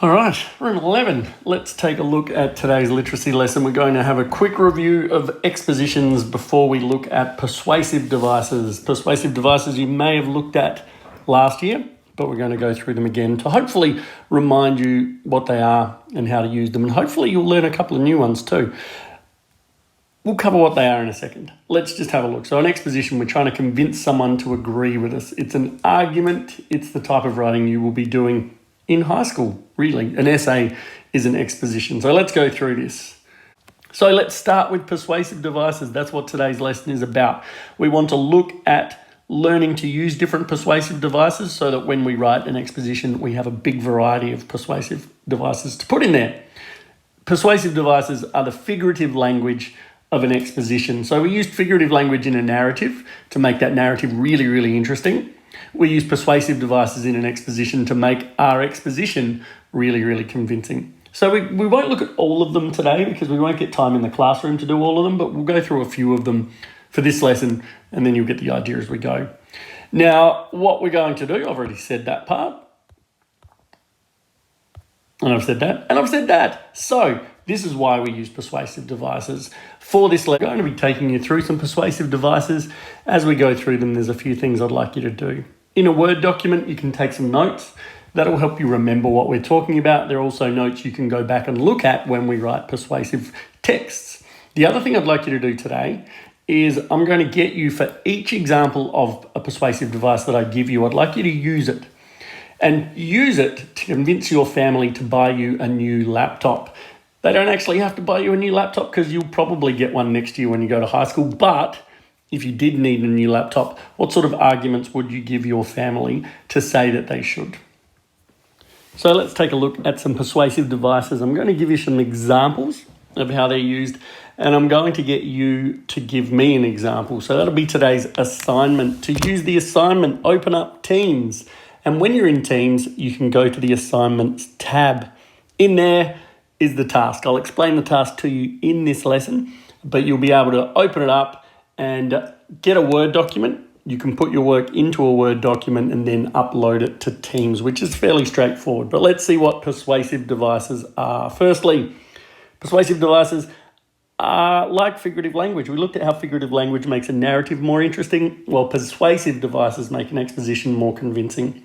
All right, we're in 11. Let's take a look at today's literacy lesson. We're going to have a quick review of expositions before we look at persuasive devices. Persuasive devices you may have looked at last year, but we're going to go through them again to hopefully remind you what they are and how to use them. And hopefully you'll learn a couple of new ones too. We'll cover what they are in a second. Let's just have a look. So an exposition, we're trying to convince someone to agree with us. It's an argument. It's the type of writing you will be doing in high school, really. An essay is an exposition. So let's go through this. So let's start with persuasive devices. That's what today's lesson is about. We want to look at learning to use different persuasive devices so that when we write an exposition, we have a big variety of persuasive devices to put in there. Persuasive devices are the figurative language of an exposition. So we used figurative language in a narrative to make that narrative really, really interesting. We use persuasive devices in an exposition to make our exposition really, really convincing. So we won't look at all of them today because we won't get time in the classroom to do all of them, but we'll go through a few of them for this lesson and then you'll get the idea as we go. Now, what we're going to do, I've already said that part. And I've said that, and I've said that. So this is why we use persuasive devices. For this lesson, I'm going to be taking you through some persuasive devices. As we go through them, there's a few things I'd like you to do. In a Word document, you can take some notes. That'll help you remember what we're talking about. There are also notes you can go back and look at when we write persuasive texts. The other thing I'd like you to do today is I'm going to get you, for each example of a persuasive device that I give you, I'd like you to use it. And use it to convince your family to buy you a new laptop. They don't actually have to buy you a new laptop because you'll probably get one next year when you go to high school. But if you did need a new laptop, what sort of arguments would you give your family to say that they should? So let's take a look at some persuasive devices. I'm going to give you some examples of how they're used, and I'm going to get you to give me an example. So that'll be today's assignment. To use the assignment, open up Teams. And when you're in Teams, you can go to the Assignments tab. In there is the task. I'll explain the task to you in this lesson, but you'll be able to open it up and get a Word document. You can put your work into a Word document and then upload it to Teams, which is fairly straightforward. But let's see what persuasive devices are. Firstly, persuasive devices are like figurative language. We looked at how figurative language makes a narrative more interesting, while persuasive devices make an exposition more convincing.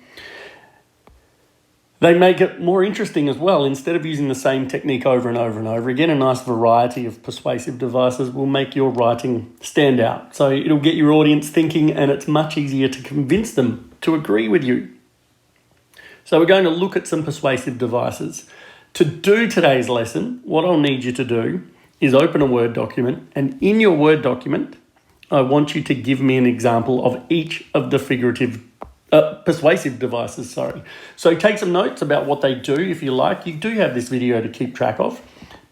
They make it more interesting as well. Instead of using the same technique over and over and over again, a nice variety of persuasive devices will make your writing stand out. So it'll get your audience thinking, and it's much easier to convince them to agree with you. So we're going to look at some persuasive devices. To do today's lesson, what I'll need you to do is open a Word document, and in your Word document, I want you to give me an example of each of the persuasive devices. So take some notes about what they do if you like. You do have this video to keep track of,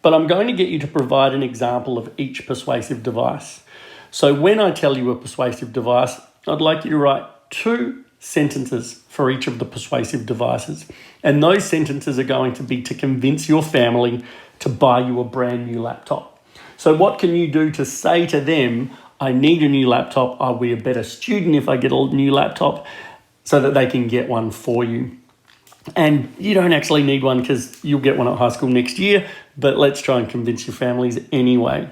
but I'm going to get you to provide an example of each persuasive device. So when I tell you a persuasive device, I'd like you to write 2 sentences for each of the persuasive devices. And those sentences are going to be to convince your family to buy you a brand new laptop. So what can you do to say to them, I need a new laptop, I'll be a better student if I get a new laptop, so that they can get one for you. And you don't actually need one because you'll get one at high school next year, but let's try and convince your families anyway.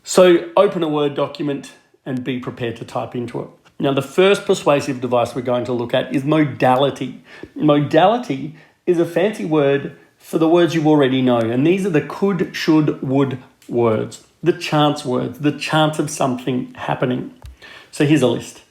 So open a Word document and be prepared to type into it. Now, the first persuasive device we're going to look at is modality. Modality is a fancy word for the words you already know, and these are the could, should, would words, the chance words, the chance of something happening. So here's a list.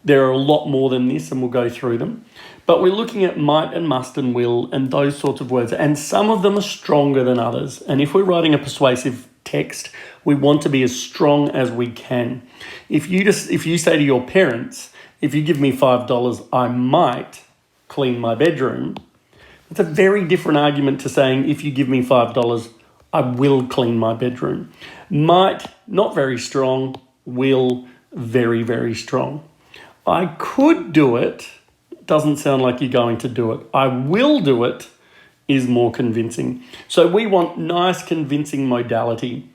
There are a lot more than this, and we'll go through them. But we're looking at might and must and will and those sorts of words, and some of them are stronger than others. And if we're writing a persuasive text, we want to be as strong as we can. If you say to your parents, if you give me $5, I might clean my bedroom, it's a very different argument to saying, if you give me $5, I will clean my bedroom. Might, not very strong. Will, very, very strong. I could do it, doesn't sound like you're going to do it. I will do it is more convincing. So we want nice, convincing modality.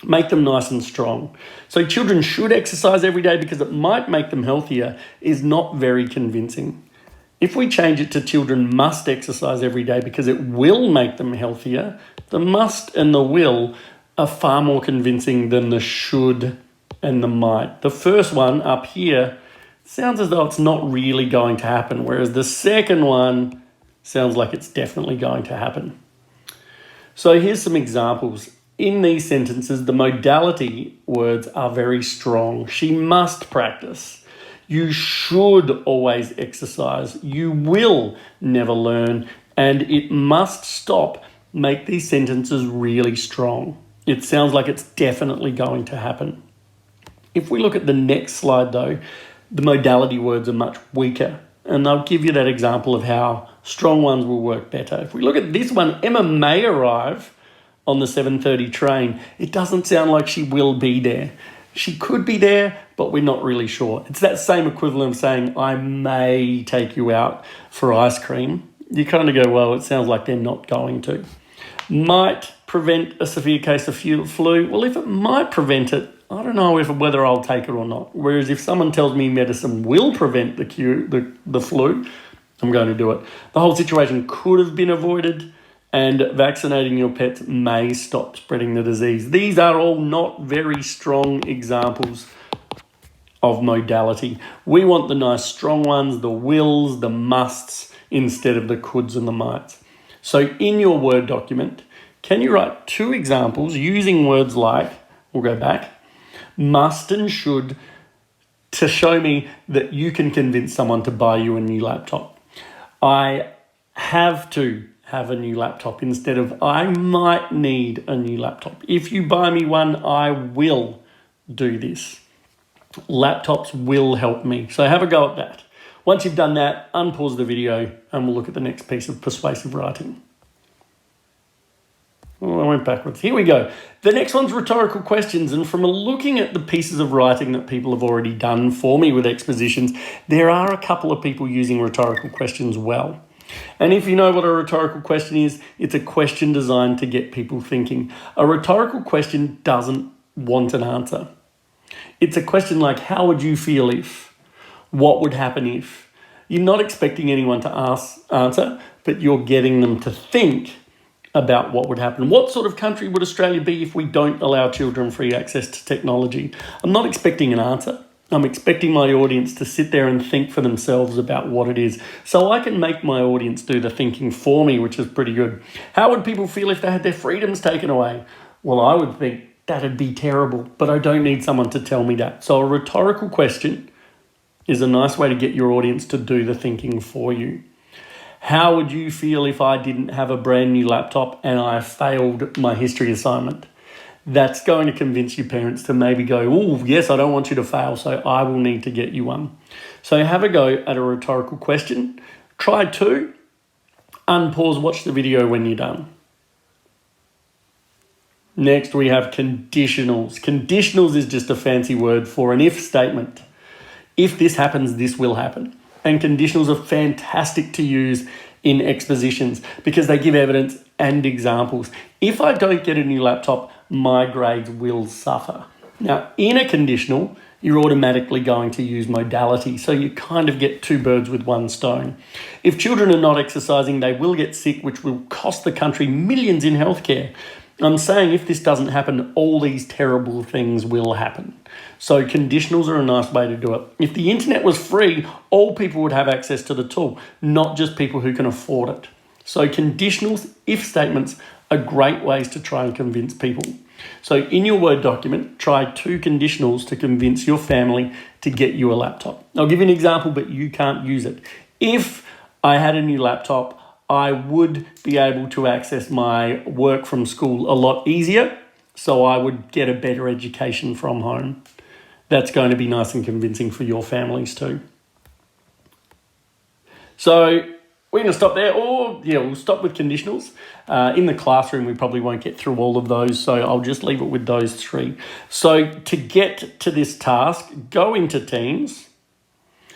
Make them nice and strong. So children should exercise every day because it might make them healthier is not very convincing. If we change it to children must exercise every day because it will make them healthier, the must and the will are far more convincing than the should and the might. The first one up here sounds as though it's not really going to happen, whereas the second one sounds like it's definitely going to happen. So here's some examples. In these sentences, the modality words are very strong. She must practice. You should always exercise. You will never learn. And it must stop. Make these sentences really strong. It sounds like it's definitely going to happen. If we look at the next slide, though, the modality words are much weaker. And I'll give you that example of how strong ones will work better. If we look at this one, Emma may arrive on the 7:30 train. It doesn't sound like she will be there. She could be there, but we're not really sure. It's that same equivalent of saying, I may take you out for ice cream. You kind of go, well, it sounds like they're not going to. Might prevent a severe case of flu. Well, if it might prevent it, I don't know whether I'll take it or not. Whereas if someone tells me medicine will prevent the flu, I'm going to do it. The whole situation could have been avoided, and vaccinating your pets may stop spreading the disease. These are all not very strong examples of modality. We want the nice strong ones, the wills, the musts, instead of the coulds and the mights. So in your Word document, can you write 2 examples using words like, we'll go back, must and should, to show me that you can convince someone to buy you a new laptop. I have to have a new laptop instead of I might need a new laptop. If you buy me one, I will do this. Laptops will help me. So have a go at that. Once you've done that, unpause the video and we'll look at the next piece of persuasive writing. Oh, I went backwards. Here we go. The next one's rhetorical questions. And from looking at the pieces of writing that people have already done for me with expositions, there are a couple of people using rhetorical questions well. And if you know what a rhetorical question is, it's a question designed to get people thinking. A rhetorical question doesn't want an answer. It's a question like, how would you feel if? What would happen if? You're not expecting anyone to answer, but you're getting them to think about what would happen. What sort of country would Australia be if we don't allow children free access to technology? I'm not expecting an answer. I'm expecting my audience to sit there and think for themselves about what it is. So I can make my audience do the thinking for me, which is pretty good. How would people feel if they had their freedoms taken away? Well, I would think that'd be terrible, but I don't need someone to tell me that. So a rhetorical question is a nice way to get your audience to do the thinking for you. How would you feel if I didn't have a brand new laptop and I failed my history assignment? That's going to convince your parents to maybe go, oh, yes, I don't want you to fail, so I will need to get you one. So have a go at a rhetorical question. Try 2. Unpause, watch the video when you're done. Next, we have conditionals. Conditionals is just a fancy word for an if statement. If this happens, this will happen. And conditionals are fantastic to use in expositions because they give evidence and examples. If I don't get a new laptop, my grades will suffer. Now, in a conditional, you're automatically going to use modality, so you kind of get 2 birds with 1 stone. If children are not exercising, they will get sick, which will cost the country millions in healthcare. I'm saying if this doesn't happen, all these terrible things will happen. So conditionals are a nice way to do it. If the internet was free, all people would have access to the tool, not just people who can afford it. So conditionals, if statements, are great ways to try and convince people. So in your Word document, try 2 conditionals to convince your family to get you a laptop. I'll give you an example, but you can't use it. If I had a new laptop, I would be able to access my work from school a lot easier, so I would get a better education from home. That's going to be nice and convincing for your families too. So we're going to stop there, or we'll stop with conditionals. In the classroom, we probably won't get through all of those, so I'll just leave it with those 3. So to get to this task, go into Teams.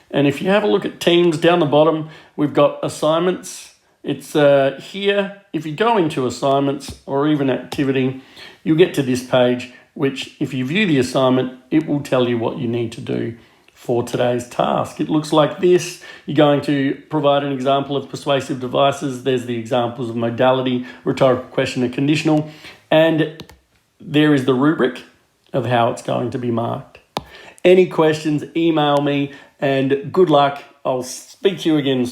And if you have a look at Teams down the bottom, we've got assignments. It's here. If you go into assignments or even activity, you'll get to this page, which if you view the assignment, it will tell you what you need to do for today's task. It looks like this. You're going to provide an example of persuasive devices. There's the examples of modality, rhetorical question, and conditional. And there is the rubric of how it's going to be marked. Any questions, email me, and good luck. I'll speak to you again.